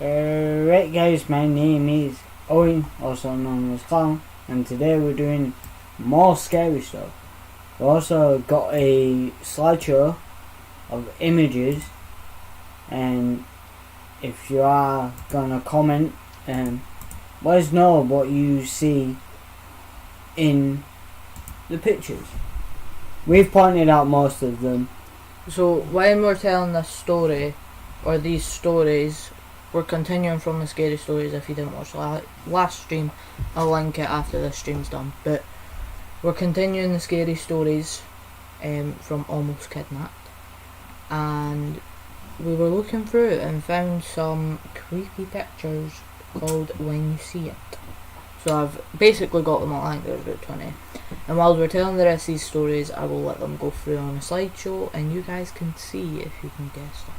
Right guys, my name is Owen, also known as Clown, and today we're doing more scary stuff. We also got a slideshow of images, and if you are gonna comment, let us know what you see in the pictures. We've pointed out most of them. So when we're telling this story, or these stories, we're continuing from the scary stories. If you didn't watch the last stream, I'll link it after this stream's done. But we're continuing the scary stories from Almost Kidnapped. And we were looking through it and found some creepy pictures called When You See It. So I've basically got them all. I think there's about 20. And while we're telling the rest of these stories, I will let them go through on a slideshow and you guys can see if you can guess them.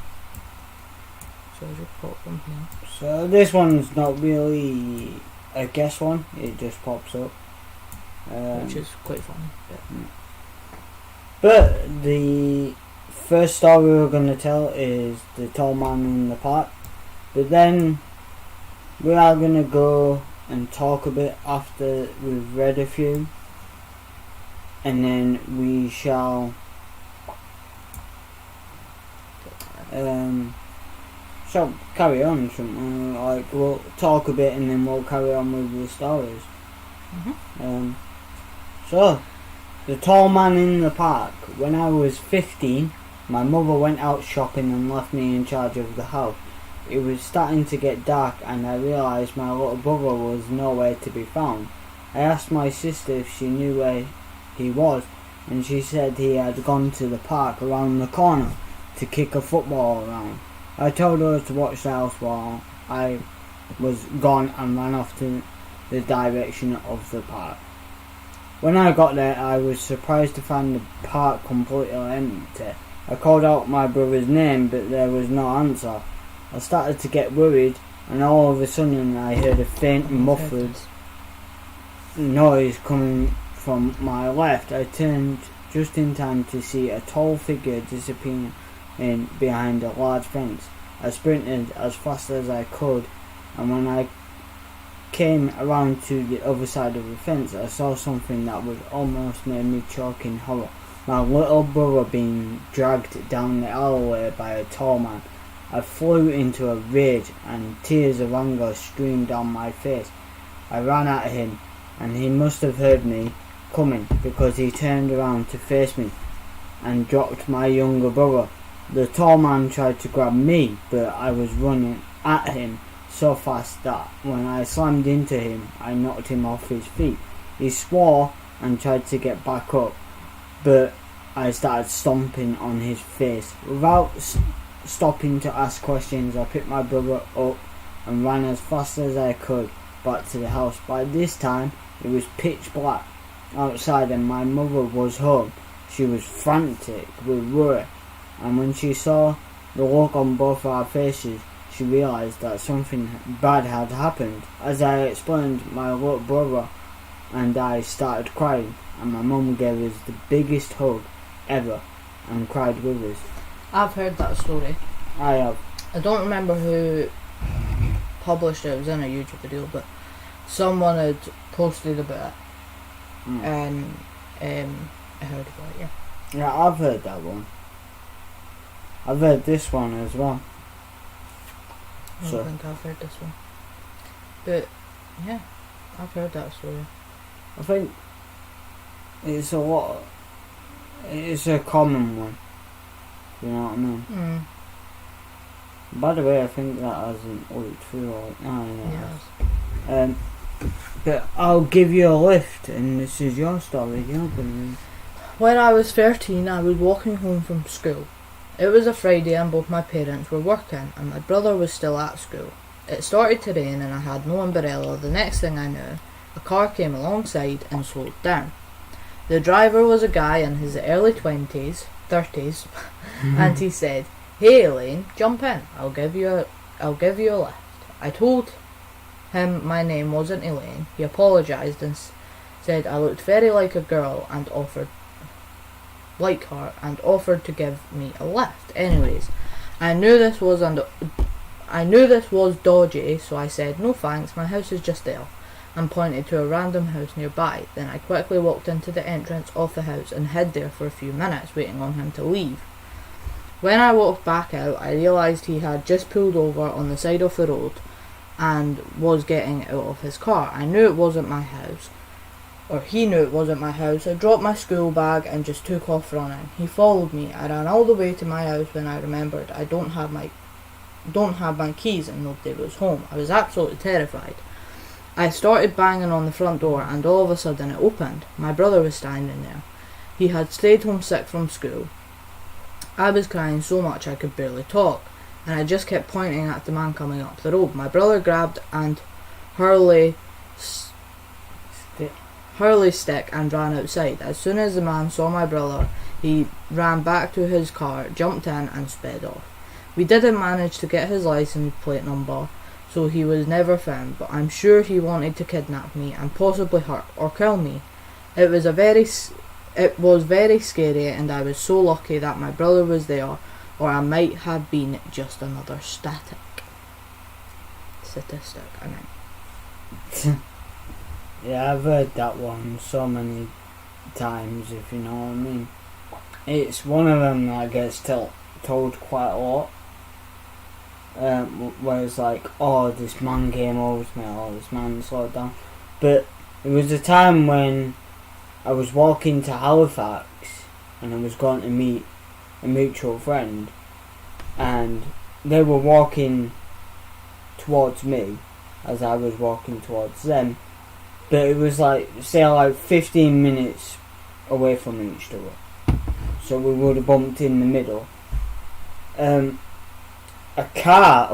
So I'll just pop them here. So this one's not really a guess one, it just pops up. Which is quite funny. But the first story we're going to tell is the tall man in the park. But then we are going to go and talk a bit after we've read a few. And then we shall carry on, shouldn't we? Like, we'll talk a bit and then we'll carry on with the stories. So, the tall man in the park. When I was 15, my mother went out shopping and left me in charge of the house. It was starting to get dark and I realised my little brother was nowhere to be found. I asked my sister if she knew where he was, and she said he had gone to the park around the corner to kick a football around. I told her to watch the house while I was gone and ran off to the direction of the park. When I got there, I was surprised to find the park completely empty. I called out my brother's name, but there was no answer. I started to get worried, and all of a sudden I heard a faint muffled noise coming from my left. I turned just in time to see a tall figure disappearing behind a large fence. I sprinted as fast as I could, and when I came around to the other side of the fence, I saw something that would almost made me choke in horror. My little brother being dragged down the alleyway by a tall man. I flew into a rage and tears of anger streamed down my face. I ran at him, and he must have heard me coming because he turned around to face me and dropped my younger brother. The tall man tried to grab me, but I was running at him so fast that when I slammed into him, I knocked him off his feet. He swore and tried to get back up, but I started stomping on his face. Without stopping to ask questions, I picked my brother up and ran as fast as I could back to the house. By this time, it was pitch black outside and my mother was home. She was frantic with worry, and when she saw the look on both our faces, she realised that something bad had happened. As I explained, my little brother and I started crying, and my mum gave us the biggest hug ever and cried with us. I've heard that story. I have. I don't remember who published it. It was in a YouTube video, but someone had posted about it, and I heard about it. Yeah, I've heard that one. I've heard this one as well. I don't think I've heard this one, but yeah, I've heard that story. I think it's it's a common one. You know what I mean? By the way, I think that hasn't looked through all. Yes. But I'll give you a lift, and this is your story. You're gonna. When I was 13, I was walking home from school. It was a Friday and both my parents were working and my brother was still at school. It started to rain and I had no umbrella. The next thing I knew, a car came alongside and slowed down. The driver was a guy in his early 20s, 30s, and he said, "Hey Elaine, jump in, I'll give you a lift." I told him my name wasn't Elaine. He apologised and said I looked very like a girl and offered to give me a lift. Anyways, I knew this was I knew this was dodgy, so I said, "No thanks, my house is just there," and pointed to a random house nearby. Then I quickly walked into the entrance of the house and hid there for a few minutes, waiting on him to leave. When I walked back out, I realised he had just pulled over on the side of the road and was getting out of his car. I knew it wasn't my house, or he knew it wasn't my house. I dropped my school bag and just took off running. He followed me. I ran all the way to my house when I remembered I don't have my keys and nobody was home. I was absolutely terrified. I started banging on the front door and all of a sudden it opened. My brother was standing there. He had stayed home sick from school. I was crying so much I could barely talk, and I just kept pointing at the man coming up the road. My brother grabbed and hurley stick and ran outside. As soon as the man saw my brother, he ran back to his car, jumped in and sped off. We didn't manage to get his license plate number, so he was never found, but I'm sure he wanted to kidnap me and possibly hurt or kill me. It was very scary, and I was so lucky that my brother was there, or I might have been just another statistic. Yeah, I've heard that one so many times, if you know what I mean. It's one of them that gets told quite a lot. Where it's like, oh, this man came over to me, or this man slowed down. But it was a time when I was walking to Halifax and I was going to meet a mutual friend, and they were walking towards me as I was walking towards them, but it was like, say, like 15 minutes away from each other, so we would have bumped in the middle. A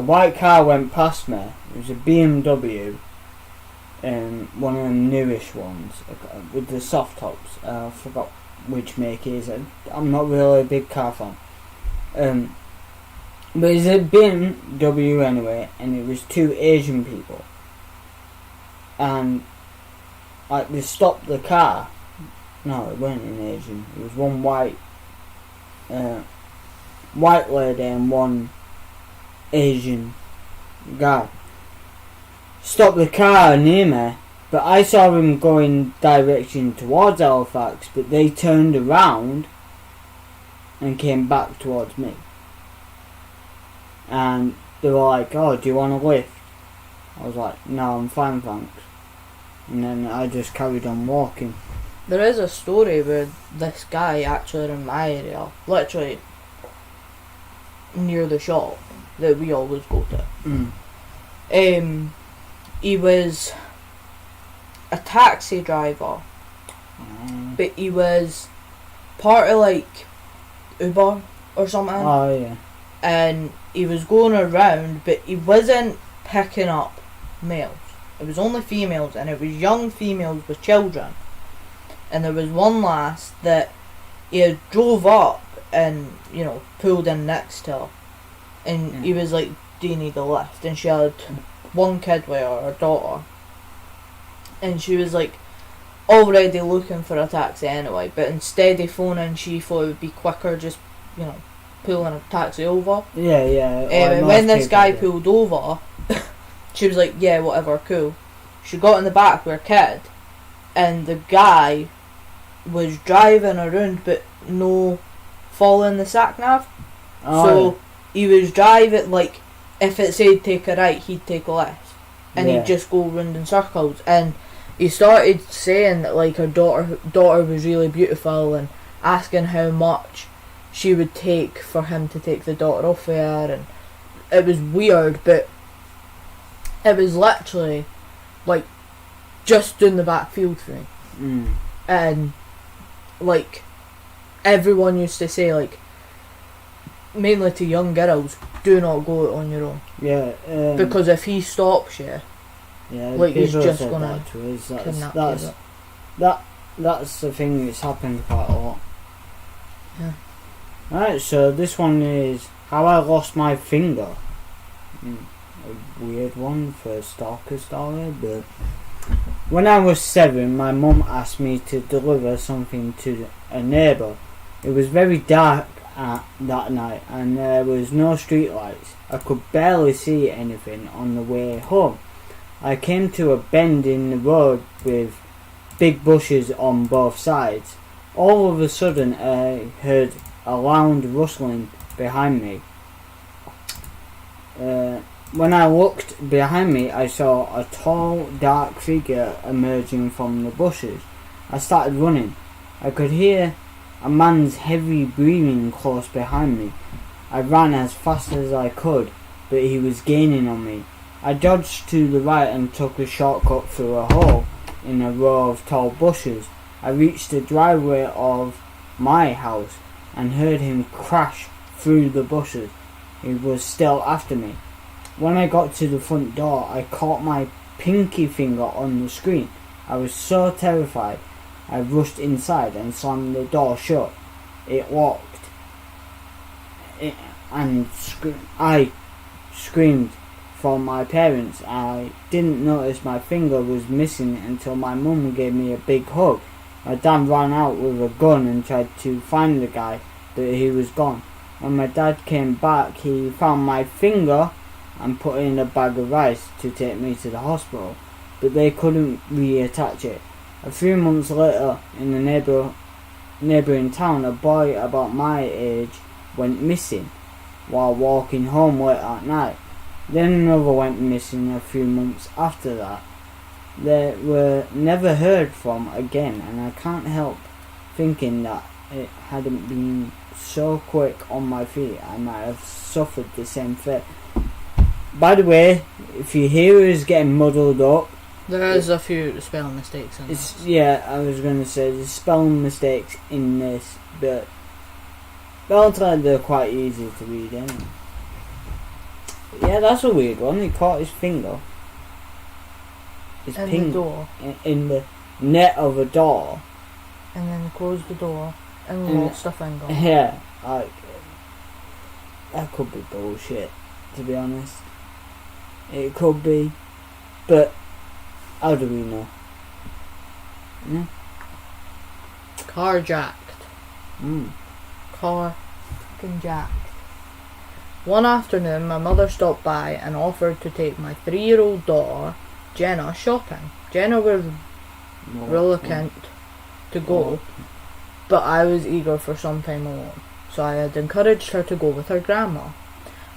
white car went past me. It was a BMW, one of the newish ones with the soft tops. I forgot which make it is. I'm not really a big car fan. But it's a BMW anyway, and it was two Asian people. And like, they stopped the car. No, it wasn't an Asian. It was one white lady and one Asian guy. Stopped the car near me, but I saw him going direction towards Halifax, but they turned around and came back towards me. And they were like, "Oh, do you want a lift?" I was like, "No, I'm fine, thanks." And then I just carried on walking. There is a story where this guy actually in my area, literally near the shop that we always go to, he was a taxi driver, but he was part of like Uber or something. Oh yeah. And he was going around, but he wasn't picking up males. It was only females, and it was young females with children. And there was one lass that he had drove up and, you know, pulled in next to her. And he was like, "Do you need a lift?" And she had one kid with her daughter. And she was like already looking for a taxi anyway, but instead of phoning, she thought it would be quicker just, you know, pulling a taxi over. Yeah. And when this guy pulled over, she was like, "Yeah, whatever, cool." She got in the back with her kid, and the guy was driving around but no following the sat nav. So he was driving, like, if it said take a right, he'd take a left, and he'd just go round in circles. And he started saying that, like, her daughter was really beautiful, and asking how much she would take for him to take the daughter off her. And it was weird, but it was literally like just down the back field for me. And like, everyone used to say, like, mainly to young girls, do not go out on your own. Yeah. Because if he stops you, like, he's just gonna kidnap you. That's the thing that's happened quite a lot. Yeah. Right, so this one is how I lost my finger. A weird one for a stalker story, but when I was 7, my mum asked me to deliver something to a neighbour. It was very dark that night, and there was no street lights. I could barely see anything on the way home. I came to a bend in the road with big bushes on both sides. All of a sudden I heard a loud rustling behind me. When I looked behind me, I saw a tall, dark figure emerging from the bushes. I started running. I could hear a man's heavy breathing close behind me. I ran as fast as I could, but he was gaining on me. I dodged to the right and took a shortcut through a hole in a row of tall bushes. I reached the driveway of my house and heard him crash through the bushes. He was still after me. When I got to the front door, I caught my pinky finger on the screen. I was so terrified. I rushed inside and slammed the door shut. It locked. I screamed for my parents. I didn't notice my finger was missing until my mum gave me a big hug. My dad ran out with a gun and tried to find the guy, but he was gone. When my dad came back, he found my finger and put it in a bag of rice to take me to the hospital, but they couldn't reattach it. A few months later, in the neighbouring town, a boy about my age went missing while walking home late at night. Then another went missing a few months after that. They were never heard from again, and I can't help thinking that it hadn't been so quick on my feet, I might have suffered the same fate. By the way, if you hear us getting muddled up, there is a few spelling mistakes in this. Yeah, I was going to say there's spelling mistakes in this, but relatively they're quite easy to read anyway. Yeah, that's a weird one. He caught his finger. His in the door. In the net of a door. And then closed the door and lost a finger. Yeah, like, that could be bullshit, to be honest. It could be, but how do we know? Yeah. Carjacked. Car fucking jacked. One afternoon, my mother stopped by and offered to take my 3-year-old daughter, Jenna, shopping. Jenna was reluctant to go, but I was eager for some time alone, so I had encouraged her to go with her grandma.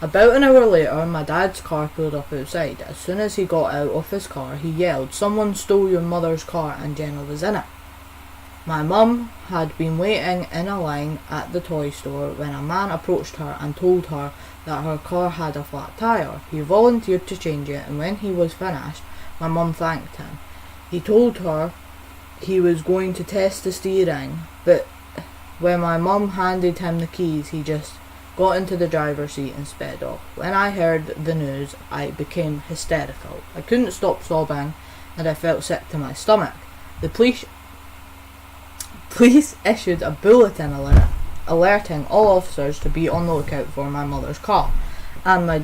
About an hour later, my dad's car pulled up outside. As soon as he got out of his car, he yelled, "Someone stole your mother's car," and Jenna was in it. My mum had been waiting in a line at the toy store when a man approached her and told her that her car had a flat tyre. He volunteered to change it, and when he was finished, my mum thanked him. He told her he was going to test the steering, but when my mum handed him the keys, he just got into the driver's seat and sped off. When I heard the news, I became hysterical. I couldn't stop sobbing, and I felt sick to my stomach. The police issued a bulletin alerting all officers to be on the lookout for my mother's car, and my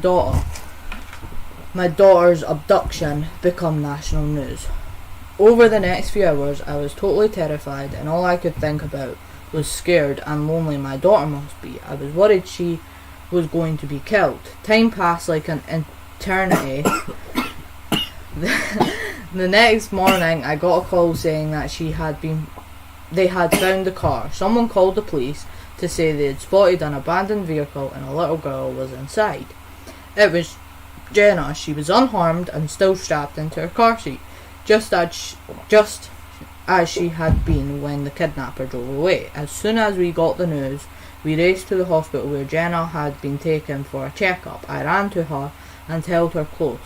daughter's abduction become national news. Over the next few hours, I was totally terrified, and all I could think about was scared and lonely my daughter must be. I was worried she was going to be killed. Time passed like an eternity. The next morning, I got a call saying that they had found the car. Someone called the police to say they had spotted an abandoned vehicle and a little girl was inside. It was Jenna. She was unharmed and still strapped into her car seat, just as she had been when the kidnapper drove away. As soon as we got the news, we raced to the hospital where Jenna had been taken for a checkup. I ran to her and held her close.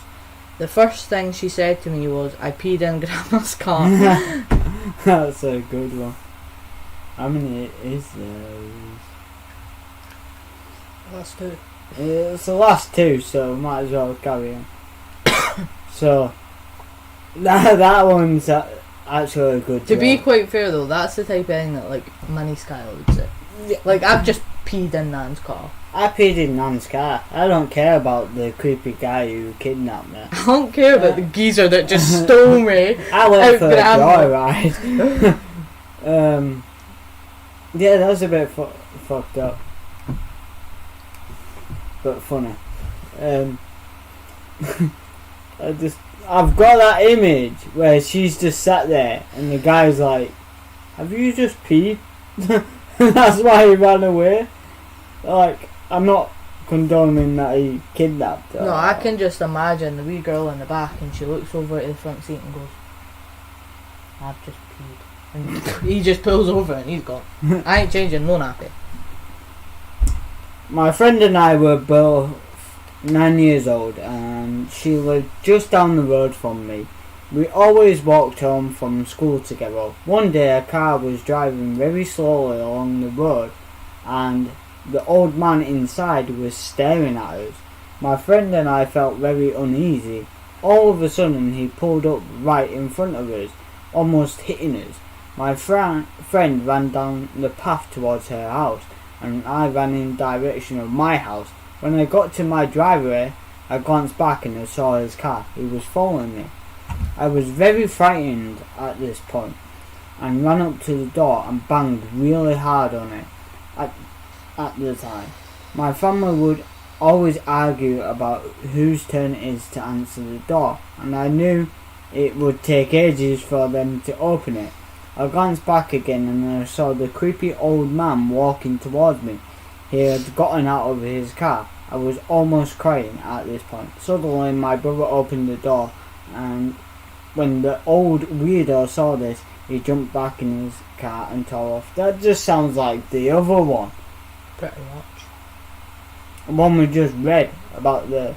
The first thing she said to me was, "I peed in Grandma's car." That's a good one. How many is there? Last two. It's the last two, so might as well carry on. So, that one's actually a good To one. be quite fair though, that's the type of thing that like Money Skylar would say. Like, I've just peed in Nan's car. I peed in Nan's car. I don't care about the creepy guy who kidnapped me. I don't care about the geezer that just stole me. I went for a Grandma. joyride. Yeah, that was a bit fucked up. but funny. I've got that image where she's just sat there and the guy's like, "Have you just peed?" That's why he ran away. Like, I'm not condoning that he kidnapped her. No, I can just imagine the wee girl in the back and she looks over to the front seat and goes, "I've just peed." And he just pulls over and he's gone. I ain't changing no nappy. My friend and I were both 9 years old and she lived just down the road from me. We always walked home from school together. One day a car was driving very slowly along the road and the old man inside was staring at us. My friend and I felt very uneasy. All of a sudden he pulled up right in front of us, almost hitting us. My friend ran down the path towards her house and I ran in the direction of my house. When I got to my driveway, I glanced back and I saw his car. He was following me. I was very frightened at this point and ran up to the door and banged really hard on it at the time. My family would always argue about whose turn it is to answer the door, and I knew it would take ages for them to open it. I glanced back again and I saw the creepy old man walking towards me. He had gotten out of his car. I was almost crying at this point. Suddenly my brother opened the door, and when the old weirdo saw this, he jumped back in his car and tore off. That just sounds like the other one. Pretty much. The one we just read about the...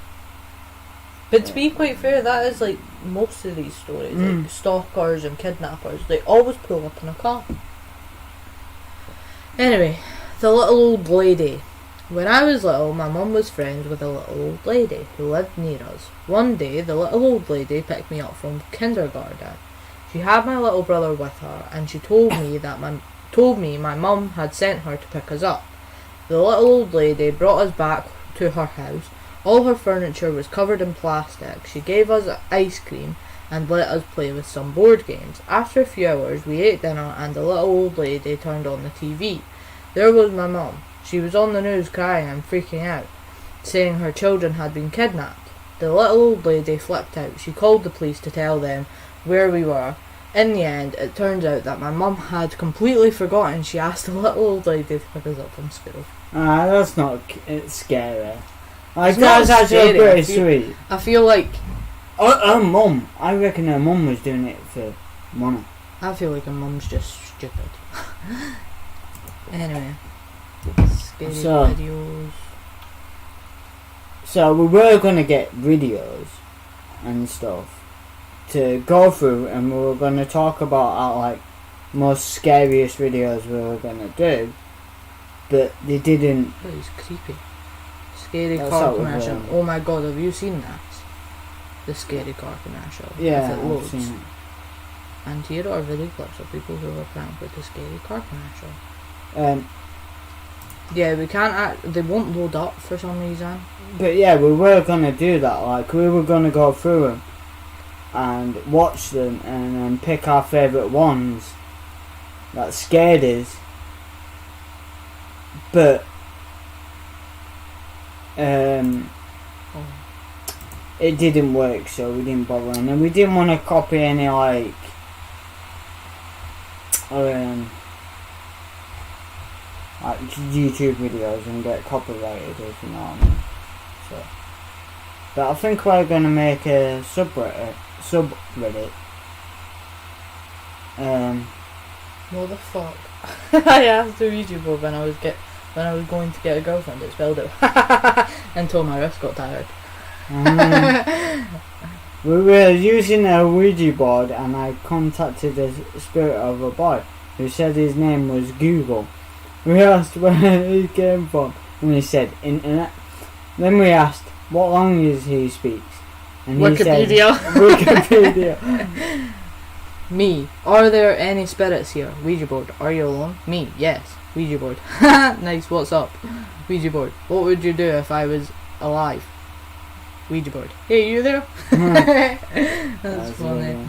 But to be quite fair, that is like most of these stories. Like stalkers and kidnappers, they always pull up in a car. Anyway, the little old lady. When I was little, my mum was friends with a little old lady who lived near us. One day, the little old lady picked me up from kindergarten. She had my little brother with her, and she told me my mum had sent her to pick us up. The little old lady brought us back to her house. All her furniture was covered in plastic. She gave us ice cream and let us play with some board games. After a few hours, we ate dinner and the little old lady turned on the TV. There was my mum. She was on the news crying and freaking out, saying her children had been kidnapped. The little old lady flipped out. She called the police to tell them where we were. In the end, it turns out that my mum had completely forgotten. She asked the little old lady to pick us up from school. That's not... It's scary. Like, It's that's not actually scary. pretty sweet. I feel like... Her mum. I reckon her mum was doing it for money. I feel like her mum's just stupid. Anyway. Scary videos. So we were going to get videos and stuff to go through, and we were going to talk about our like most scariest videos we were going to do, but they didn't. That is creepy. Scary That's car how it was, commercial. Oh my god, have you seen that? The scary car commercial. Yeah, With it I've loads. seen it. And here are video clips of people who were pranked with the scary car commercial. Yeah, we can't they won't load up for some reason. But yeah, we were going to do that. Like, we were going to go through them and watch them and then pick our favourite ones that scared us. But it didn't work, so we didn't bother. And then we didn't want to copy any like YouTube videos and get copyrighted, if you know what I mean. So, but I think we're going to make a subreddit. What the fuck? I asked the YouTuber when I was going to get a girlfriend that spelled it until my wrist got tired. We were using a Ouija board and I contacted the spirit of a boy who said his name was Google. We asked where he came from and he said internet. Then we asked what language he speaks and Wikipedia. He said Wikipedia. Me. Are there any spirits here? Ouija board. Are you alone? Me. Yes. Ouija board. Nice. What's up? Ouija board. What would you do if I was alive? Ouija board. Hey, you there? That's funny.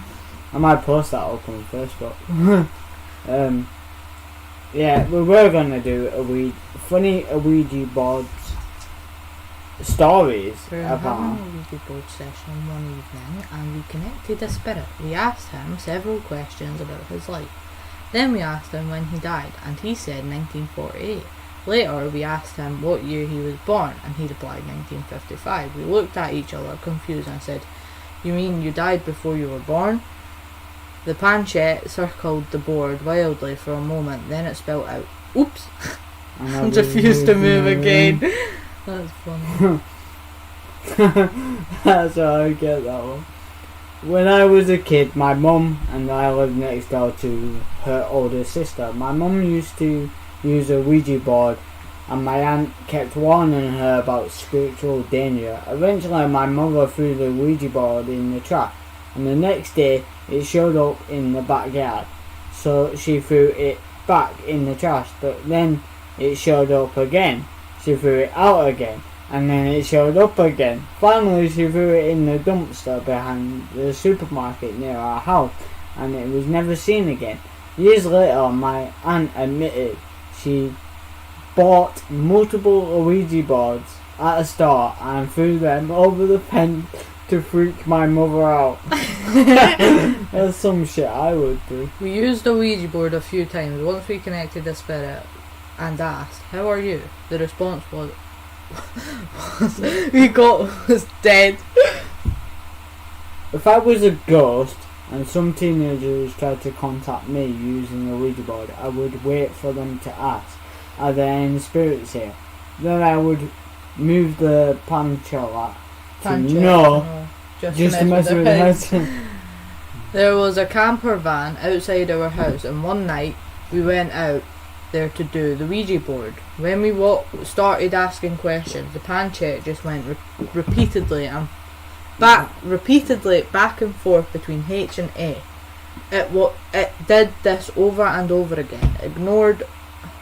I might post that up on Facebook. Yeah, we were gonna do funny Ouija boards stories We were about. having a Ouija board session one evening and we connected a spirit. We asked him several questions about his life. Then we asked him when he died and he said 1948. Later we asked him what year he was born and he replied 1955. We looked at each other confused and said, "You mean you died before you were born?" The planchette circled the board wildly for a moment, then it spelled out, "Oops," and refused to move again. That's funny. That's how I get that one. When I was a kid, my mum and I lived next door to her older sister. My mum used to use a Ouija board and my aunt kept warning her about spiritual danger. Eventually my mother threw the Ouija board in the trash and the next day it showed up in the backyard. So she threw it back in the trash, but then it showed up again. She threw it out again and then it showed up again. Finally she threw it in the dumpster behind the supermarket near our house and it was never seen again. Years later my aunt admitted she bought multiple Ouija boards at a store and threw them over the fence to freak my mother out. That's some shit I would do. We used the Ouija board a few times. Once we connected the spirit and asked, "How are you?" The response was was dead. If I was a ghost and some teenagers tried to contact me using the Ouija board, I would wait for them to ask, "Are there any spirits here?" Then I would move the planchette just to mess with the heads. There was a camper van outside our house and one night we went out there to do the Ouija board. When we started asking questions, the planchette just went repeatedly back and forth between H and A. It did this over and over again,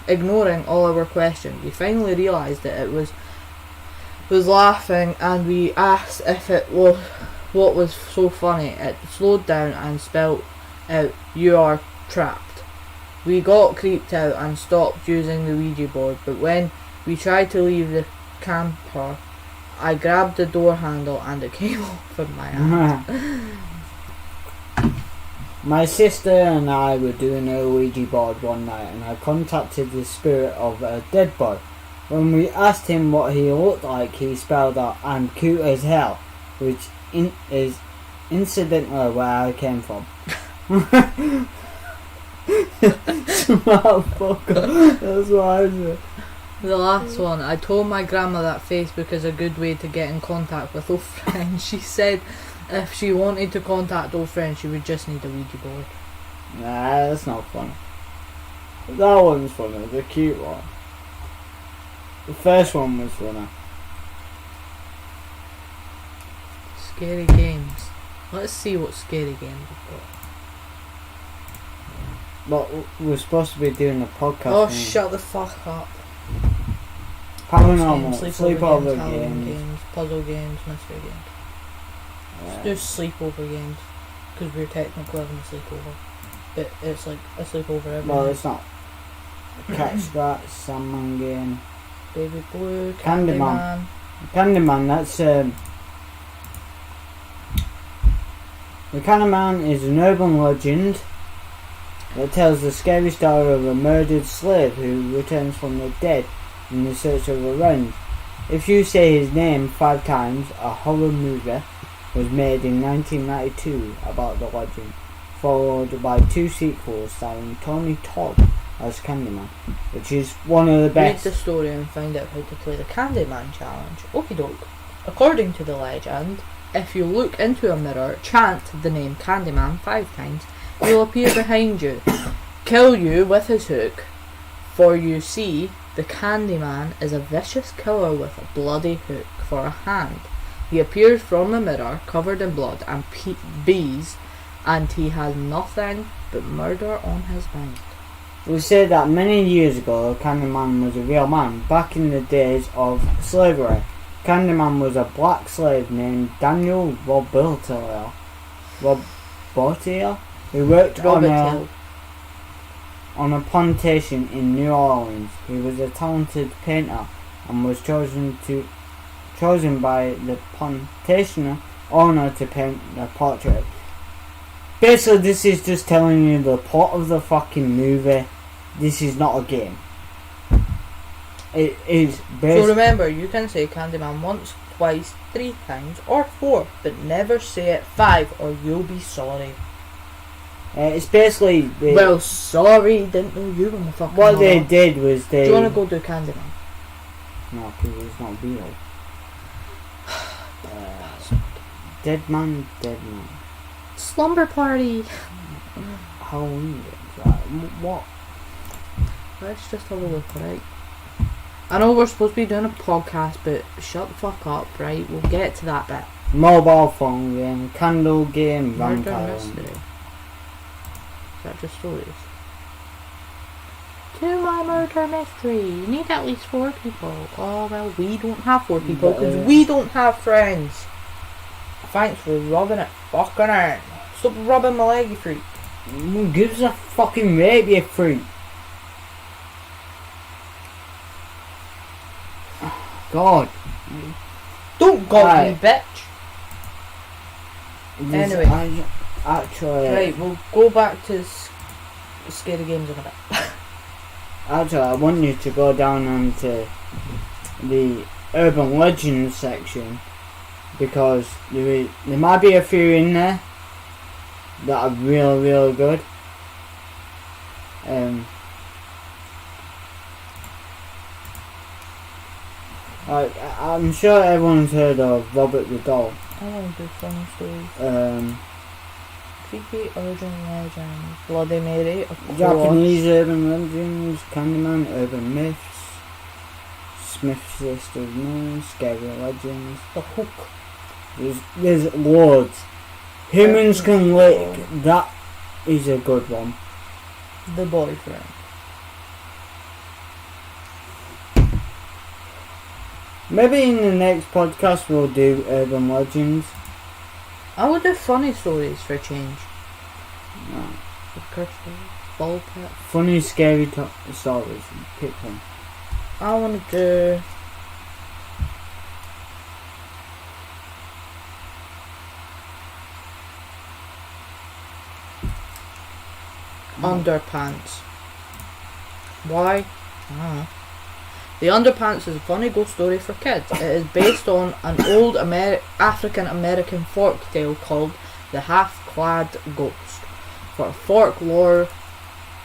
ignoring all our questions. We finally realised that it was laughing and we asked if it was what was so funny. It slowed down and spelled out, "You are trapped." We got creeped out and stopped using the Ouija board, but when we tried to leave the camper, I grabbed the door handle and it came off of my hand. My sister and I were doing a Ouija board one night and I contacted the spirit of a dead boy. When we asked him what he looked like, he spelled out, "I'm cute as hell," which is incidentally where I came from. Motherfucker, that's what I said. The last one, I told my grandma that Facebook is a good way to get in contact with old friends. She said if she wanted to contact old friends, she would just need a Ouija board. Nah, that's not funny. That one's funny, the cute one. The first one was funny. Scary games. Let's see what scary games we've got. But we're supposed to be doing a podcast. Oh, shut the fuck up. Paranormal, sleepover games. games, puzzle games, mystery games. Yeah. Let's do sleepover games, because we're technically having a sleepover. But it's like a sleepover every Well, night. it's not. Catch Scratch, Sandman game. Baby Blue, Candyman. Candyman. Candyman, that's the Candyman is an urban legend that tells the scary story of a murdered slave who returns from the dead in the search of revenge. If you say his name 5 times, a horror movie was made in 1992 about the legend, followed by 2 sequels starring Tony Todd as Candyman, which is one of the best. Read the story and find out how to play the Candyman challenge. Okie doke. According to the legend, if you look into a mirror, chant the name Candyman 5 times, he'll appear behind you, kill you with his hook, for you see, the Candyman is a vicious killer with a bloody hook for a hand. He appears from the mirror, covered in blood and bees, and he has nothing but murder on his mind. We say that many years ago, Candyman was a real man. Back in the days of slavery, Candyman was a black slave named Daniel Robertier, who worked on a plantation in New Orleans. He was a talented painter and was chosen chosen by the plantation owner to paint the portrait. Basically, this is just telling you the plot of the fucking movie. This is not a game. It is based. So remember, you can say Candyman once, twice, 3 times, or 4, but never say it 5, or you'll be sorry. It's basically. Well, sorry, didn't know you were the fucking What horror. they did was they. Do you want to go do Candyman? No, because it's not real. Dead man. Slumber party. Halloween games, right? What? Let's just have a look, right? I know we're supposed to be doing a podcast, but shut the fuck up, right? We'll get to that bit. Mobile phone game, candle game, Murder vampire. mystery. Is that just stories? To my murder mystery. You need at least 4 people. Oh well, we don't have 4 people because we don't have friends. Thanks for rubbing it fucking in. Stop rubbing my leg, you freak. Who gives a fucking rape, you freak? God. Don't got Right. me, bitch. Anyway. Actually, Right, we'll go back to scary games in a bit. actually, I want you to go down onto the urban legends section because there might be a few in there that are really good. I'm sure everyone's heard of Robert the Doll. I want to do funny stories. Creepy urban legends. Bloody Mary, of course. Japanese urban legends, Candyman, urban myths, Smith's List of Names, scary legends. The Hook. There's loads. Humans Can Lick, that is a good one. The Boyfriend. Maybe in the next podcast we'll do urban legends. I would do funny stories for a change. No. The Cursed Ball Pit. Funny, scary stories. Pick one. I want to do... Underpants. Why? I don't know. The Underpants is a funny ghost story for kids. It is based on an old African American folk tale called The Half-Clad Ghost, for a folklore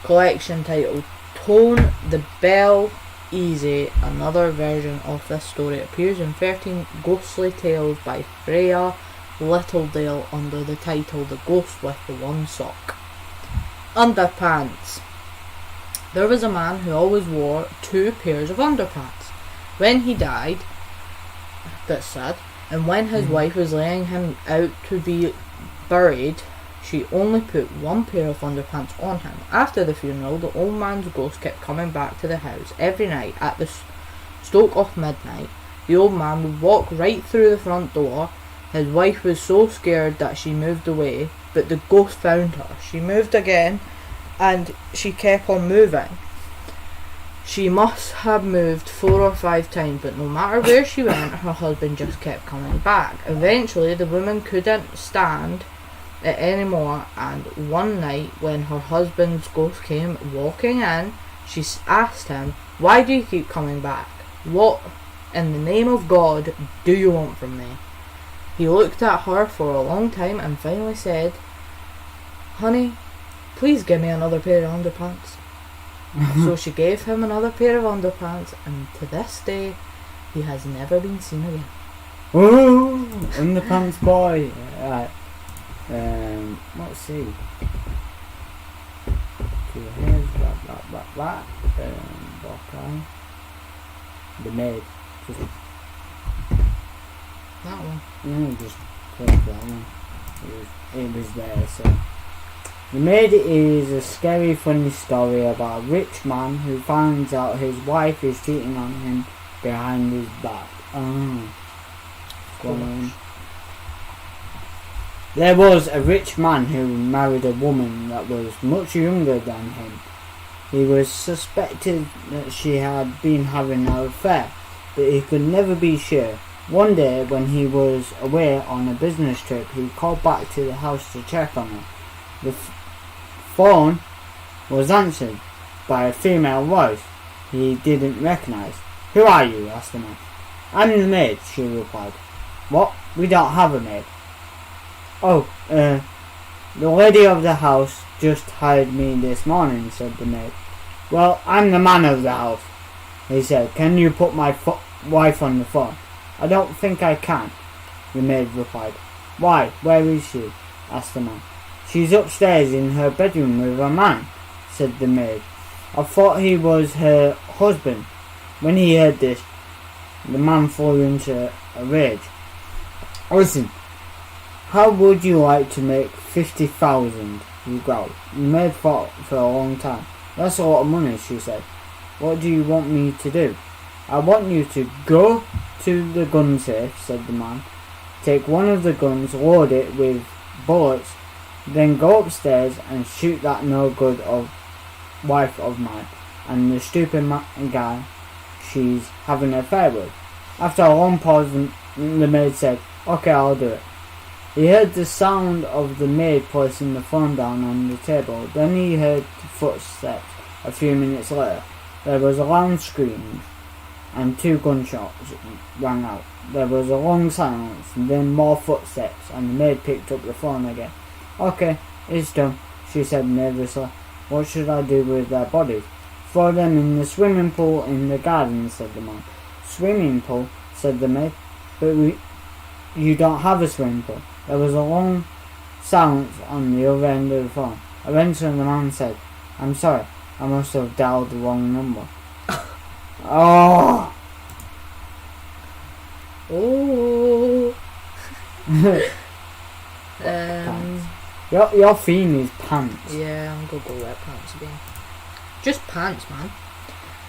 collection titled Tone the Bell Easy. Another version of this story appears in 13 Ghostly Tales by Freya Littledale under the title The Ghost with the One Sock. Underpants. There was a man who always wore 2 pairs of underpants. When he died, that's sad, and when his wife was laying him out to be buried, she only put 1 pair of underpants on him. After the funeral, the old man's ghost kept coming back to the house every night at the stroke of midnight. The old man would walk right through the front door. His wife was so scared that she moved away, but the ghost found her. She moved again, and she kept on moving. She must have moved 4 or 5 times, but no matter where she went, her husband just kept coming back. Eventually, the woman couldn't stand it anymore, and one night when her husband's ghost came walking in, she asked him, "Why do you keep coming back? What in the name of God do you want from me?" He looked at her for a long time and finally said, "Honey, please give me another pair of underpants." So she gave him another pair of underpants, and to this day, he has never been seen again. Ooh, underpants boy. Right. Let's see. 2 hairs, black. Black eye. The maid. Just, That one. just click that one. It was there, so. The Maid is a scary, funny story about a rich man who finds out his wife is cheating on him behind his back. There was a rich man who married a woman that was much younger than him. He was suspected that she had been having an affair, but he could never be sure. One day, when he was away on a business trip, he called back to the house to check on her. The phone was answered by a female voice he didn't recognise. "Who are you?" asked the man. "I'm the maid," she replied. "What? We don't have a maid." "Oh, the lady of the house just hired me this morning," said the maid. "Well, I'm the man of the house," he said. "Can you put my wife on the phone?" "I don't think I can," the maid replied. "Why? Where is she?" asked the man. "She's upstairs in her bedroom with a man," said the maid. "I thought he was her husband." When he heard this, the man flew into a rage. "Listen, how would you like to make 50,000? he growled. The maid thought for a long time. "That's a lot of money," she said. "What do you want me to do?" "I want you to go to the gun safe," said the man. "Take one of the guns, load it with bullets, then go upstairs and shoot that no good wife of mine and the stupid guy she's having an affair with." After a long pause, the maid said, "Okay, I'll do it." He heard the sound of the maid placing the phone down on the table. Then he heard footsteps. A few minutes later, there was a loud scream and 2 gunshots rang out. There was a long silence and then more footsteps, and the maid picked up the phone again. "Okay, it's done," she said nervously. "What should I do with their bodies?" "Throw them in the swimming pool in the garden," said the man. "Swimming pool?" said the maid. "But you don't have a swimming pool." There was a long silence on the other end of the phone. Eventually the man said, "I'm sorry, I must have dialed the wrong number." Oh! Oh. Your theme is pants. Yeah, I'm gonna go wet pants again. Just pants, man.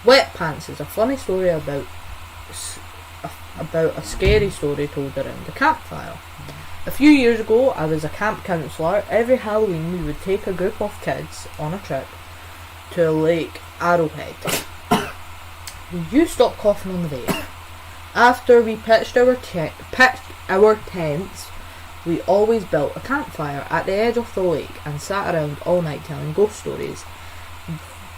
Wet pants is a funny story about a scary story told around the campfire. A few years ago, I was a camp counsellor. Every Halloween, we would take a group of kids on a trip to Lake Arrowhead. Will you stop coughing on the vape? After we pitched our tents, we always built a campfire at the edge of the lake and sat around all night telling ghost stories.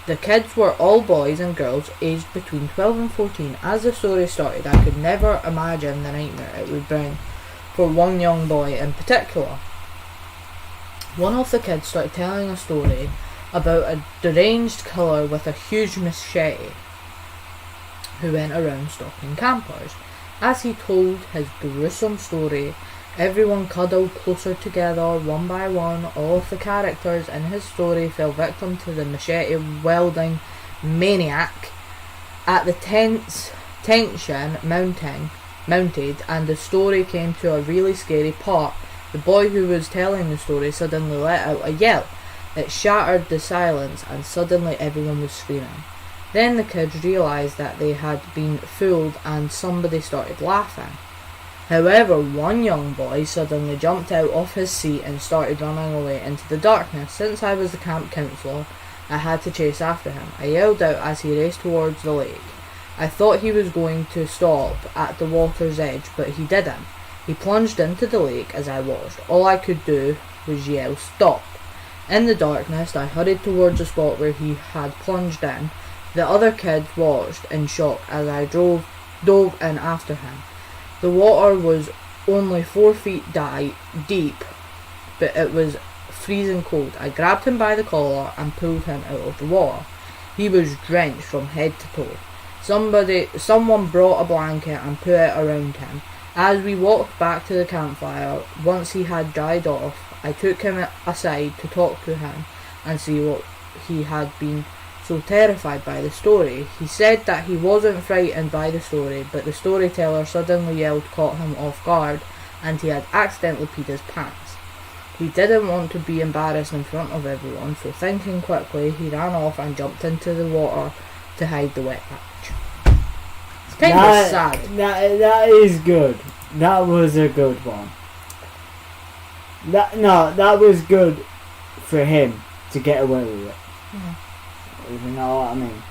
The kids were all boys and girls aged between 12 and 14. As the story started, I could never imagine the nightmare it would bring for one young boy in particular. One of the kids started telling a story about a deranged killer with a huge machete who went around stalking campers. As he told his gruesome story, everyone cuddled closer together one by one. All of the characters in his story fell victim to the machete-wielding maniac. At the tension mounted and the story came to a really scary part, the boy who was telling the story suddenly let out a yell. It shattered the silence and suddenly everyone was screaming. Then the kids realised that they had been fooled and somebody started laughing. However, one young boy suddenly jumped out of his seat and started running away into the darkness. Since I was the camp counsellor, I had to chase after him. I yelled out as he raced towards the lake. I thought he was going to stop at the water's edge, but he didn't. He plunged into the lake as I watched. All I could do was yell, "Stop!" In the darkness, I hurried towards the spot where he had plunged in. The other kids watched in shock as I dove in after him. The water was only 4 feet deep, but it was freezing cold. I grabbed him by the collar and pulled him out of the water. He was drenched from head to toe. Someone brought a blanket and put it around him. As we walked back to the campfire, once he had dried off, I took him aside to talk to him and see what he had been so terrified by the story. He said that he wasn't frightened by the story, but the storyteller suddenly yelled caught him off guard and he had accidentally peed his pants. He didn't want to be embarrassed in front of everyone, so thinking quickly, he ran off and jumped into the water to hide the wet patch. It's kind of sad. That is good. That was a good one. That was good for him to get away with it. Yeah. If you know what I mean.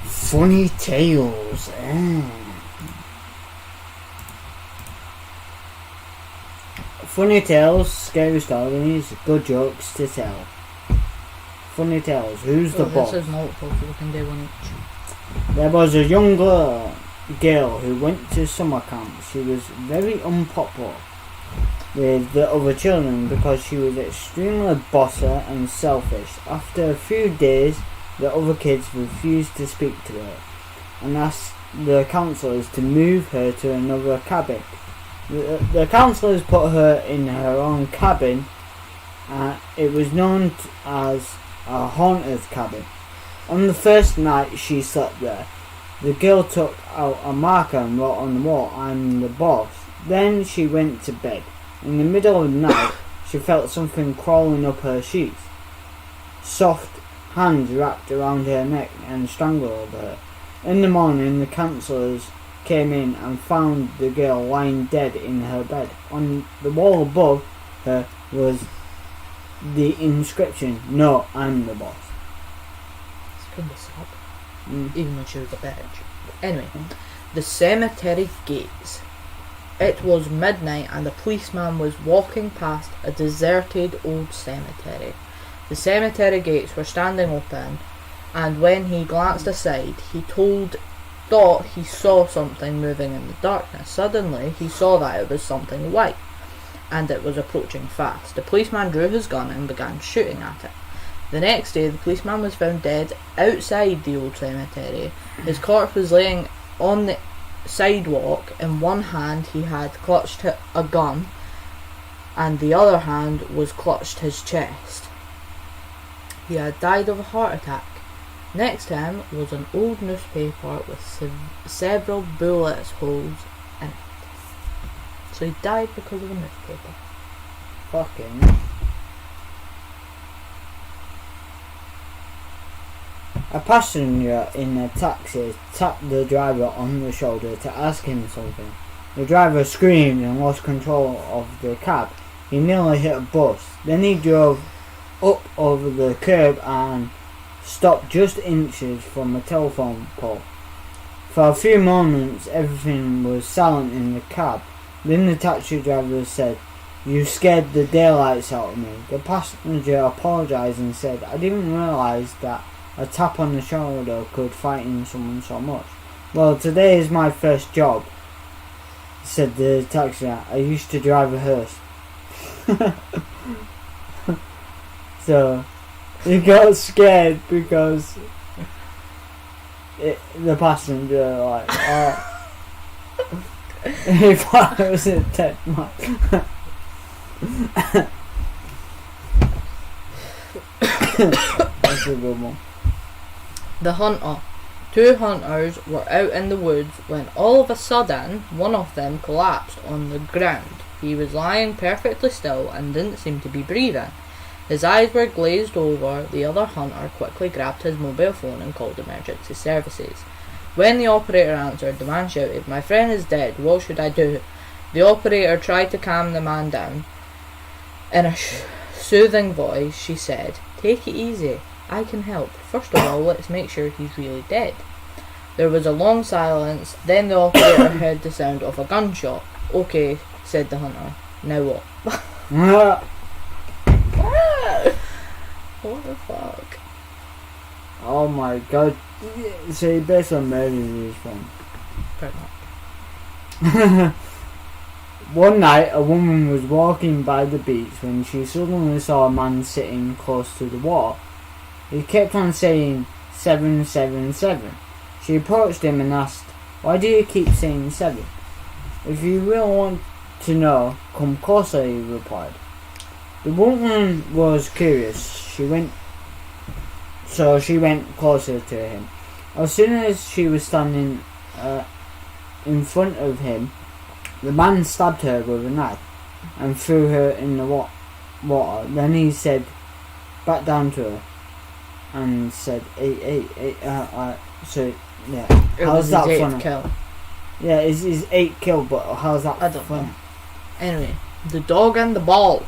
Funny tales. Funny tales, scary stories, good jokes to tell. Funny tales. Who's the boss? This is multiple, so we can do one each. There was a young girl who went to summer camp. She was very unpopular with the other children because she was extremely bossy and selfish. After a few days, the other kids refused to speak to her and asked the counsellors to move her to another cabin. The counsellors put her in her own cabin. It was known as a haunted cabin. On the first night she slept there, the girl took out a marker and wrote on the wall, "I'm the boss." Then she went to bed. In the middle of the night, she felt something crawling up her sheets. Soft hands wrapped around her neck and strangled her. In the morning, the counsellors came in and found the girl lying dead in her bed. On the wall above her was the inscription, "No, I'm the boss." It's kind of sad. Even though she was a bitch. Anyway, the cemetery gates. It was midnight and a policeman was walking past a deserted old cemetery. The cemetery gates were standing open, and when he glanced aside, he thought he saw something moving in the darkness. Suddenly, he saw that it was something white, and it was approaching fast. The policeman drew his gun and began shooting at it. The next day, the policeman was found dead outside the old cemetery. His corpse was laying on the sidewalk. In one hand, he had clutched a gun, and the other hand was clutched his chest. He had died of a heart attack. Next to him was an old newspaper with several bullet holes in it. So he died because of a newspaper. Fucking. A passenger in a taxi tapped the driver on the shoulder to ask him something. The driver screamed and lost control of the cab. He nearly hit a bus. Then he drove up over the curb and stopped just inches from a telephone pole. For a few moments everything was silent in the cab. Then the taxi driver said, "You scared the daylights out of me." The passenger apologised and said, "I didn't realise that a tap on the shoulder could frighten someone so much." "Well, today is my first job," said the taxi driver. "I used to drive a hearse." So he got scared because the passenger he thought it was a dead man. That's a good one. The hunter. Two hunters were out in the woods when all of a sudden one of them collapsed on the ground. He was lying perfectly still and didn't seem to be breathing. His eyes were glazed over. The other hunter quickly grabbed his mobile phone and called emergency services. When the operator answered, the man shouted, "My friend is dead, what should I do?" The operator tried to calm the man down. In a soothing voice, she said, "Take it easy, I can help. First of all, let's make sure he's really dead." There was a long silence, then the operator heard the sound of a gunshot. "Okay," said the hunter, "now what?" What the fuck? Oh my god. So he basically murdered his friend. Pretty much. One night, a woman was walking by the beach when she suddenly saw a man sitting close to the water. He kept on saying 777. She approached him and asked, "Why do you keep saying 7? If you really want to know, come closer," he replied. The woman was curious. She went closer to him. As soon as she was standing in front of him, the man stabbed her with a knife and threw her in the water. Then he said back down to her and said, so yeah. How's that funny? Kill. Yeah, it's his 8th kill, but how's that I don't funny? know. Anyway, the dog and the ball.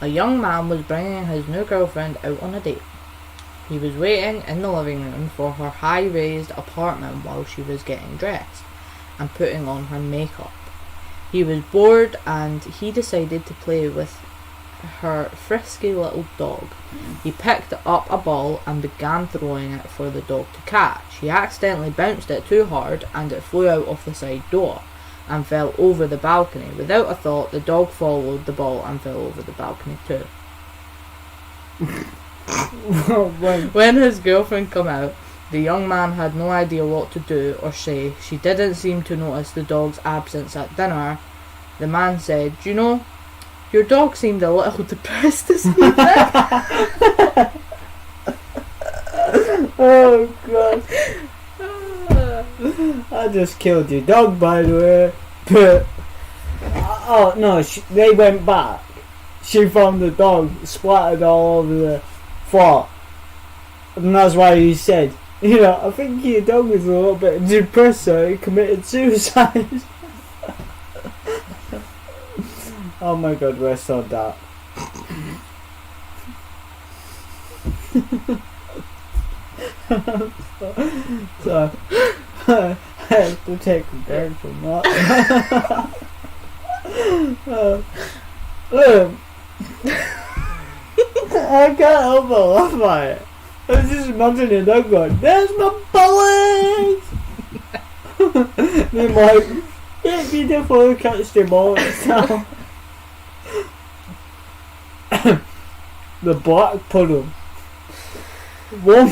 A young man was bringing his new girlfriend out on a date. He was waiting in the living room for her high-raised apartment while she was getting dressed and putting on her makeup. He was bored and he decided to play with her frisky little dog. He picked up a ball and began throwing it for the dog to catch. He accidentally bounced it too hard and it flew out of the side door and fell over the balcony. Without a thought, the dog followed the ball and fell over the balcony too. When his girlfriend came out, the young man had no idea what to do or say. She didn't seem to notice the dog's absence at dinner. The man said, "You know, your dog seemed a little depressed this evening." Oh god. I just killed your dog, by the way. But oh no, they went back. She found the dog splattered all over the floor. And that's why he said, you know, I think your dog was a little bit depressed, so he committed suicide. Oh my god, we're so dark. So I have to take a break from that. I can't help but laugh at it. I was just imagining that going, "There's my bullets!" Then like, "Get me the phone, catch the bullets now." The black puddle. One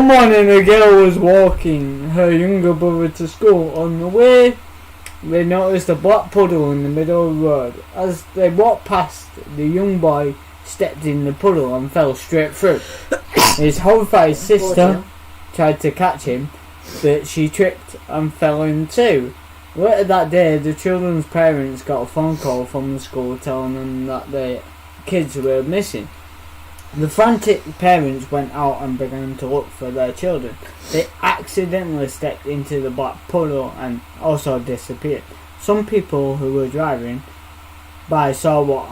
morning a girl was walking her younger brother to school. On the way, they noticed a black puddle in the middle of the road. As they walked past, the young boy stepped in the puddle and fell straight through. His horrified sister tried to catch him, but she tripped and fell in too. Later that day, the children's parents got a phone call from the school telling them that their kids were missing. The frantic parents went out and began to look for their children. They accidentally stepped into the black puddle and also disappeared. Some people who were driving by saw what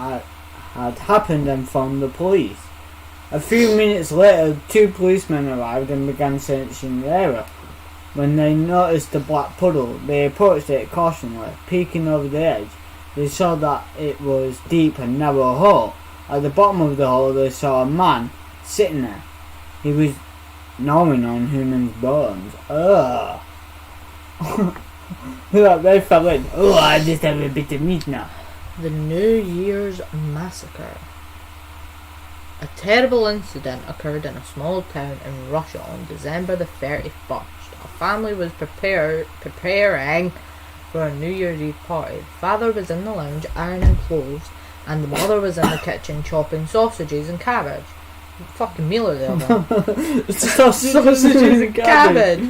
had happened and phoned the police. A few minutes later, 2 policemen arrived and began searching the area. When they noticed the black puddle, they approached it cautiously, peeking over the edge. They saw that it was a deep and narrow hole. At the bottom of the hole, they saw a man sitting there. He was gnawing on human bones. Ugh. Look, they fell in. Oh, I just have a bit of meat now. The New Year's Massacre. A terrible incident occurred in a small town in Russia on December the 31st. A family was preparing for a New Year's Eve party. The father was in the lounge ironing clothes, and the mother was in the kitchen chopping sausages and cabbage. What fucking meal are they having? Sausages and cabbage.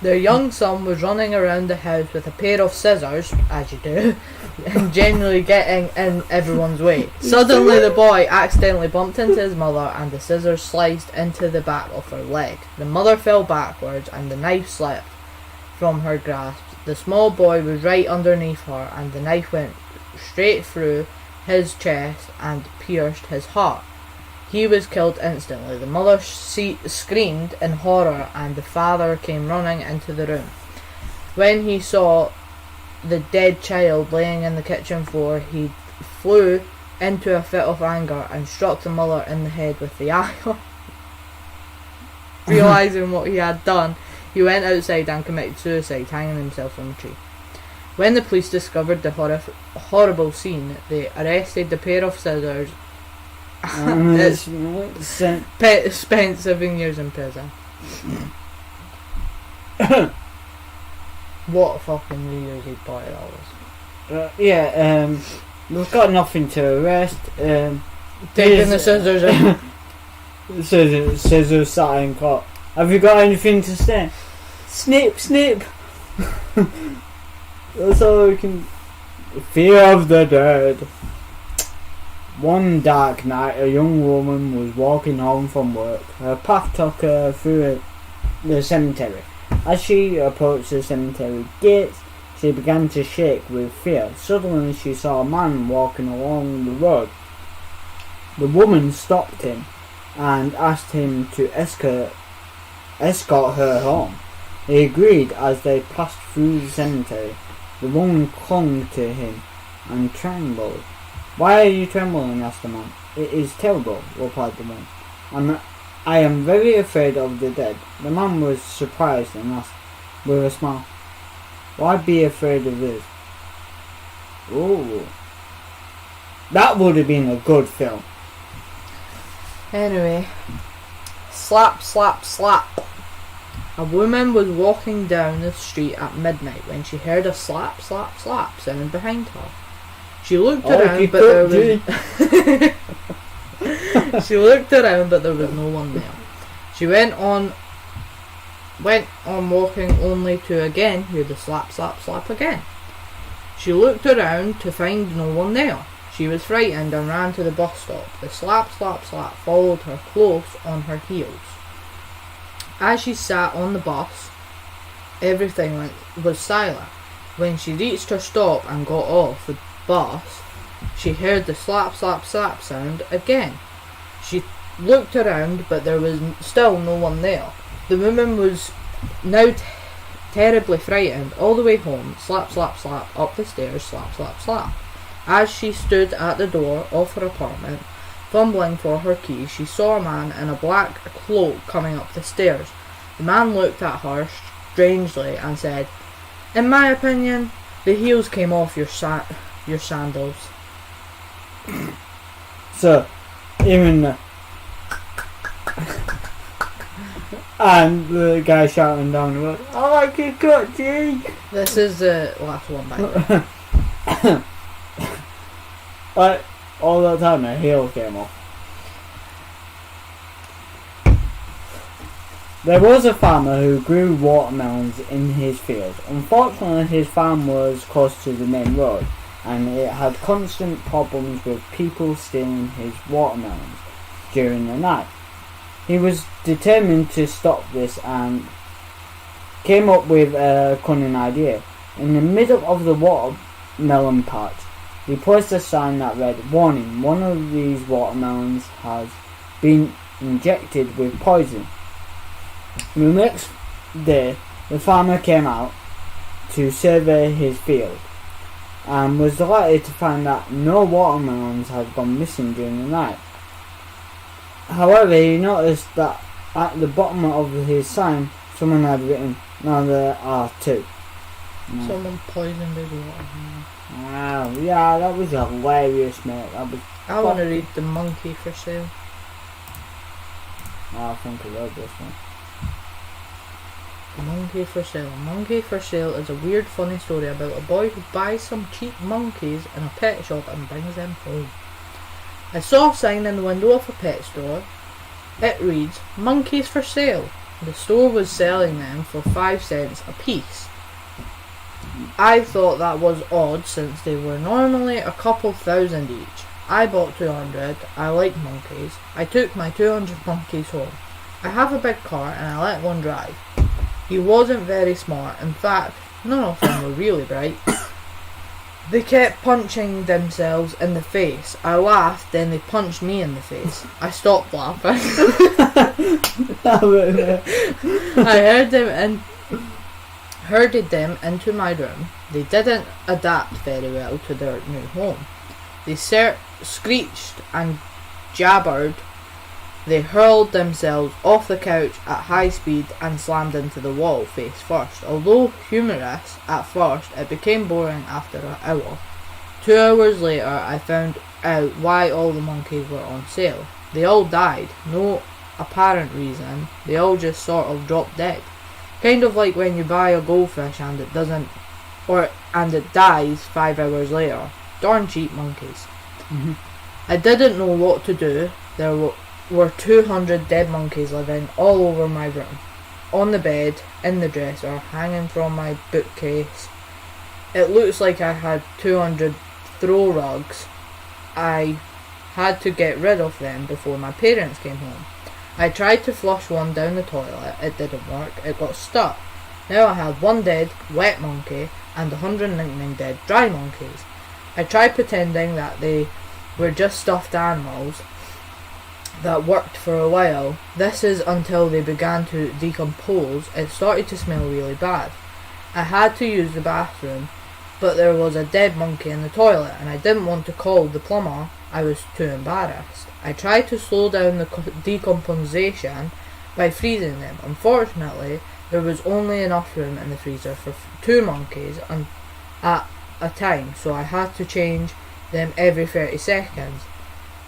Their young son was running around the house with a pair of scissors, as you do, and generally getting in everyone's way. Suddenly the boy accidentally bumped into his mother and the scissors sliced into the back of her leg. The mother fell backwards and the knife slipped from her grasp. The small boy was right underneath her and the knife went straight through his chest and pierced his heart. He was killed instantly. The mother screamed in horror and the father came running into the room. When he saw the dead child laying in the kitchen floor, he flew into a fit of anger and struck the mother in the head with the iron. Realising what he had done, he went outside and committed suicide, hanging himself from a tree. When the police discovered the horrible scene, they arrested the pair of scissors spent 7 years in prison. What a fucking New Year's Eve party that was. We've got nothing to arrest. Taking the scissors in. Scissors sat in court. Have you got anything to say? Snip, snip. That's all we can. Fear of the dead. One dark night, a young woman was walking home from work. Her path took her through the cemetery. As she approached the cemetery gates, she began to shake with fear. Suddenly she saw a man walking along the road. The woman stopped him and asked him to escort her home. He agreed. As they passed through the cemetery, the woman clung to him and trembled. "Why are you trembling?" asked the man. "It is terrible," replied the woman. I am very afraid of the dead." The man was surprised and asked, with a smile, "Why be afraid of this?" Ooh. That would have been a good film. Anyway, slap, slap, slap. A woman was walking down the street at midnight when she heard a slap, slap, slap sound behind her. She looked around, but there was she looked around, but there was no one there. She went on walking, only to again hear the slap, slap, slap again. She looked around to find no one there. She was frightened and ran to the bus stop. The slap, slap, slap followed her close on her heels. As she sat on the bus, everything was silent. When she reached her stop and got off the bus, she heard the slap, slap, slap sound again. She looked around, but there was still no one there. The woman was now terribly frightened. All the way home, slap, slap, slap, up the stairs, slap, slap, slap. As she stood at the door of her apartment, fumbling for her keys, she saw a man in a black cloak coming up the stairs. The man looked at her strangely and said, "In my opinion, the heels came off your sandals." So, even and the guy shouting down the road, "I like your cut, Jake." This is the last one, by the way. Like, all that time the heel came off. There was a farmer who grew watermelons in his field. Unfortunately, his farm was close to the main road, and it had constant problems with people stealing his watermelons during the night. He was determined to stop this and came up with a cunning idea. In the middle of the watermelon patch, he placed a sign that read, "Warning, one of these watermelons has been injected with poison." The next day, the farmer came out to survey his field and was delighted to find that no watermelons had gone missing during the night. However, he noticed that at the bottom of his sign, someone had written, "Now there are two." Someone poisoned his watermelon. Wow, yeah, that was hilarious, mate. I want to read The Monkey for Sale. I think I read this one. Monkey for Sale. Monkey for Sale is a weird, funny story about a boy who buys some cheap monkeys in a pet shop and brings them home. I saw a sign in the window of a pet store. It reads, "Monkeys for Sale." The store was selling them for 5 cents a piece. I thought that was odd since they were normally a couple thousand each. I bought 200. I like monkeys. I took my 200 monkeys home. I have a big car and I let one drive. He wasn't very smart. In fact, none of them were really bright. They kept punching themselves in the face. I laughed, then they punched me in the face. I stopped laughing. I herded them into my room. They didn't adapt very well to their new home. They screeched and jabbered. They hurled themselves off the couch at high speed and slammed into the wall face first. Although humorous at first, it became boring after an hour. 2 hours later, I found out why all the monkeys were on sale. They all died. No apparent reason. They all just sort of dropped dead. Kind of like when you buy a goldfish and it doesn't, and it dies 5 hours later. Darn cheap monkeys. Mm-hmm. I didn't know what to do. There were 200 dead monkeys living all over my room. On the bed, in the dresser, hanging from my bookcase. It looks like I had 200 throw rugs. I had to get rid of them before my parents came home. I tried to flush one down the toilet. It didn't work. It got stuck. Now I had one dead, wet monkey and 199 dead, dry monkeys. I tried pretending that they were just stuffed animals. that worked for a while. This is until they began to decompose. It started to smell really bad. I had to use the bathroom, but there was a dead monkey in the toilet and I didn't want to call the plumber. I was too embarrassed. I tried to slow down the decomposition by freezing them. Unfortunately, there was only enough room in the freezer for 2 monkeys at a time, so I had to change them every 30 seconds.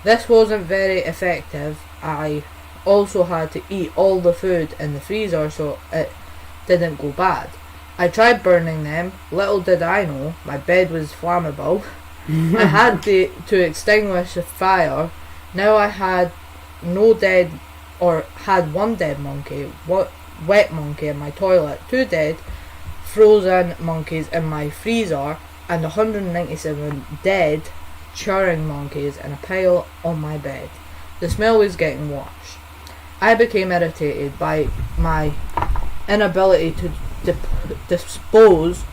This wasn't very effective. I also had to eat all the food in the freezer so it didn't go bad. I tried burning them. Little did I know, my bed was flammable. I had to extinguish the fire. Now I had had 1 dead monkey, wet monkey in my toilet, 2 dead frozen monkeys in my freezer, and 197 dead churring monkeys in a pile on my bed. The smell was getting worse. I became irritated by my inability to dispose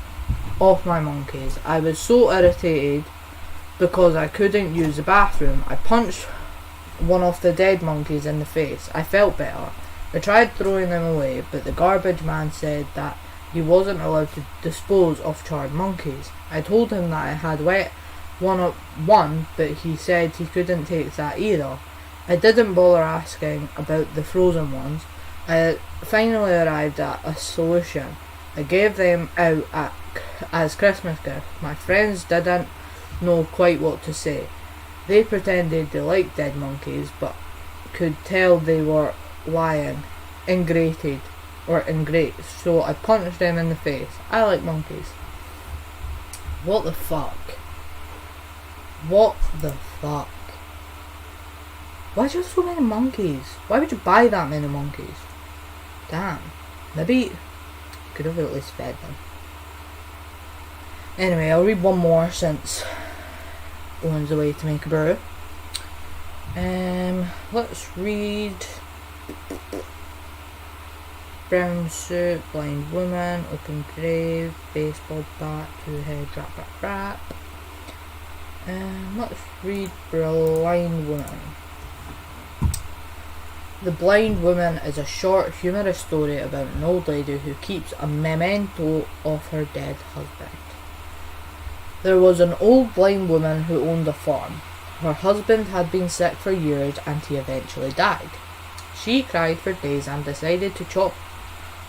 of my monkeys. I was so irritated because I couldn't use the bathroom. I punched one of the dead monkeys in the face. I felt better. I tried throwing them away, but the garbage man said that he wasn't allowed to dispose of charred monkeys. I told him that I had wet one, but he said he couldn't take that either. I didn't bother asking about the frozen ones. I finally arrived at a solution. I gave them out as Christmas gifts. My friends didn't know quite what to say. They pretended they liked dead monkeys, but could tell they were lying, ingrate, so I punched them in the face. I like monkeys. What the fuck? What the fuck? Why do you have so many monkeys? Why would you buy that many monkeys? Damn. Maybe you could have at least fed them. Anyway, I'll read one more since Owen's away to make a brew. Let's read brown suit, blind woman, open grave, baseball bat, 2-head, rap. Let's read blind woman. The Blind Woman is a short, humorous story about an old lady who keeps a memento of her dead husband. There was an old blind woman who owned a farm. Her husband had been sick for years and he eventually died. She cried for days and decided to chop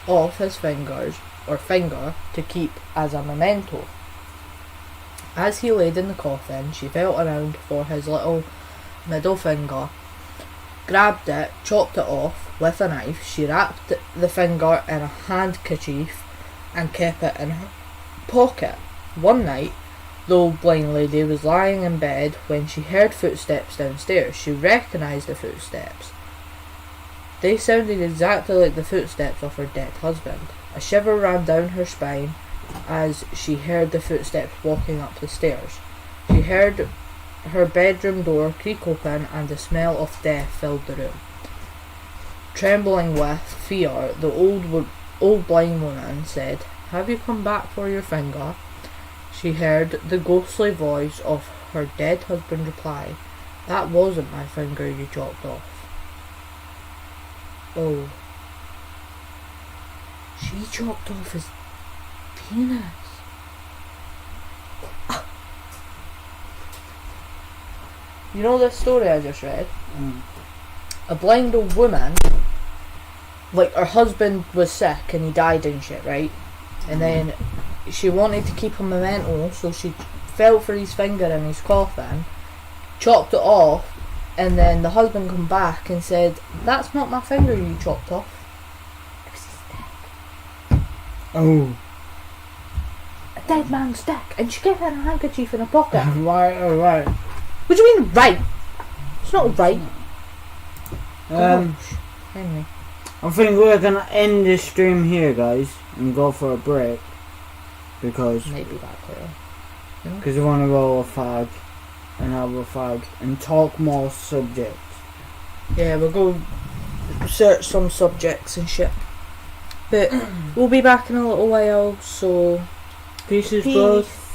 off his finger to keep as a memento. As he laid in the coffin, she felt around for his little middle finger, grabbed it, chopped it off with a knife. She wrapped the finger in a handkerchief and kept it in her pocket. One night, the old blind lady was lying in bed when she heard footsteps downstairs. She recognised the footsteps. They sounded exactly like the footsteps of her dead husband. A shiver ran down her spine as she heard the footsteps walking up the stairs. She heard her bedroom door creak open and the smell of death filled the room. Trembling with fear, the old blind woman said, "Have you come back for your finger?" She heard the ghostly voice of her dead husband reply, "That wasn't my finger you chopped off." Oh. She chopped off his penis. You know this story I just read? A blind old woman, like her husband was sick and he died and shit, right? And then she wanted to keep a memento, so she felt for his finger in his coffin, chopped it off, and then the husband come back and said, "That's not my finger you chopped off. It was his dick." Oh. A dead man's dick. And she kept it in a handkerchief in her pocket. Right. What do you mean, right? It's not right. Anyway, I think we're gonna end this stream here, guys, and go for a break because Maybe back later. I want to roll a fag and have a fag and talk more subjects. Yeah, we'll go search some subjects and shit. But we'll be back in a little while, so Peace, bros. peace.